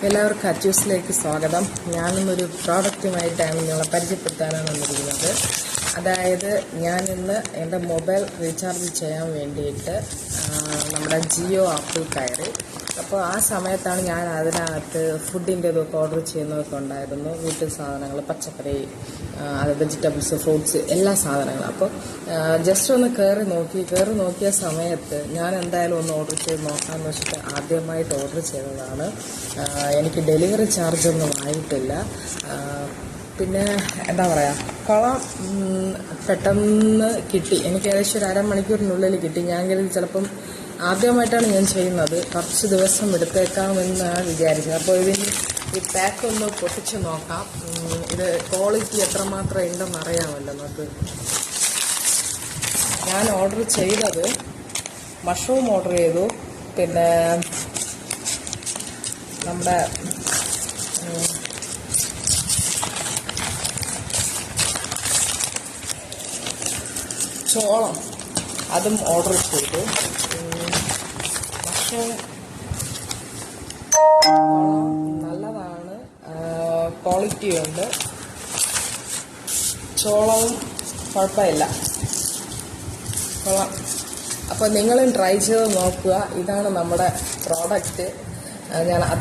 എല്ലാവർക്കും അച്ചൂസിലേക്ക് സ്വാഗതം. ഞാനിന്നൊരു പ്രോഡക്റ്റുമായിട്ടാണ് നിങ്ങളെ പരിചയപ്പെടുത്താനാണ് വന്നിരിക്കുന്നത്. അതായത് ഞാനിന്ന് എൻ്റെ മൊബൈൽ റീചാർജ് ചെയ്യാൻ വേണ്ടിയിട്ട് നമ്മുടെ ജിയോ ആപ്പിൽ കയറി. അപ്പോൾ ആ സമയത്താണ് ഞാൻ അതിനകത്ത് ഫുഡിൻ്റെ ഇതൊക്കെ ഓർഡർ ചെയ്യുന്നതൊക്കെ ഉണ്ടായിരുന്നു. വീട്ടിൽ സാധനങ്ങൾ, പച്ചക്കറി, വെജിറ്റബിൾസ്, ഫ്രൂട്ട്സ്, എല്ലാ സാധനങ്ങളും. അപ്പോൾ ജസ്റ്റ് ഒന്ന് കയറി നോക്കിയ സമയത്ത് ഞാൻ എന്തായാലും ഒന്ന് ഓർഡർ ചെയ്ത് നോക്കാമെന്ന് വെച്ചിട്ട് ആദ്യമായിട്ട് ഓർഡർ ചെയ്തതാണ്. എനിക്ക് ഡെലിവറി ചാർജൊന്നും ആയിട്ടില്ല. പിന്നെ എന്താ പറയുക, കൊളം പെട്ടെന്ന് കിട്ടി. എനിക്ക് ഏകദേശം ഒരു അരമണിക്കൂറിനുള്ളിൽ കിട്ടി. ഞാൻ കരുതി ചിലപ്പം ആദ്യമായിട്ടാണ് ഞാൻ ചെയ്യുന്നത്, കുറച്ച് ദിവസം എടുത്തേക്കാമെന്നാണ് വിചാരിച്ചത്. അപ്പോൾ ഇതിന് ഈ പാക്ക് ഒന്ന് പൊട്ടിച്ച് നോക്കാം. ഇത് ക്വാളിറ്റി എത്രമാത്രം ഉണ്ടെന്ന് അറിയാമല്ലോ നമുക്ക്. ഞാൻ ഓർഡർ ചെയ്തത് മഷ്റൂം ഓർഡർ ചെയ്തു, പിന്നെ നമ്മുടെ ചോളം അതും ഓർഡർ ചെയ്തു. പക്ഷേ നല്ലതാണ്, ക്വാളിറ്റിയുണ്ട്. ചോളവും കുഴപ്പമില്ല, കൊള്ളാം. അപ്പോൾ നിങ്ങളും ട്രൈ ചെയ്ത് നോക്കുക. ഇതാണ് നമ്മുടെ പ്രോഡക്റ്റ്. ഞാൻ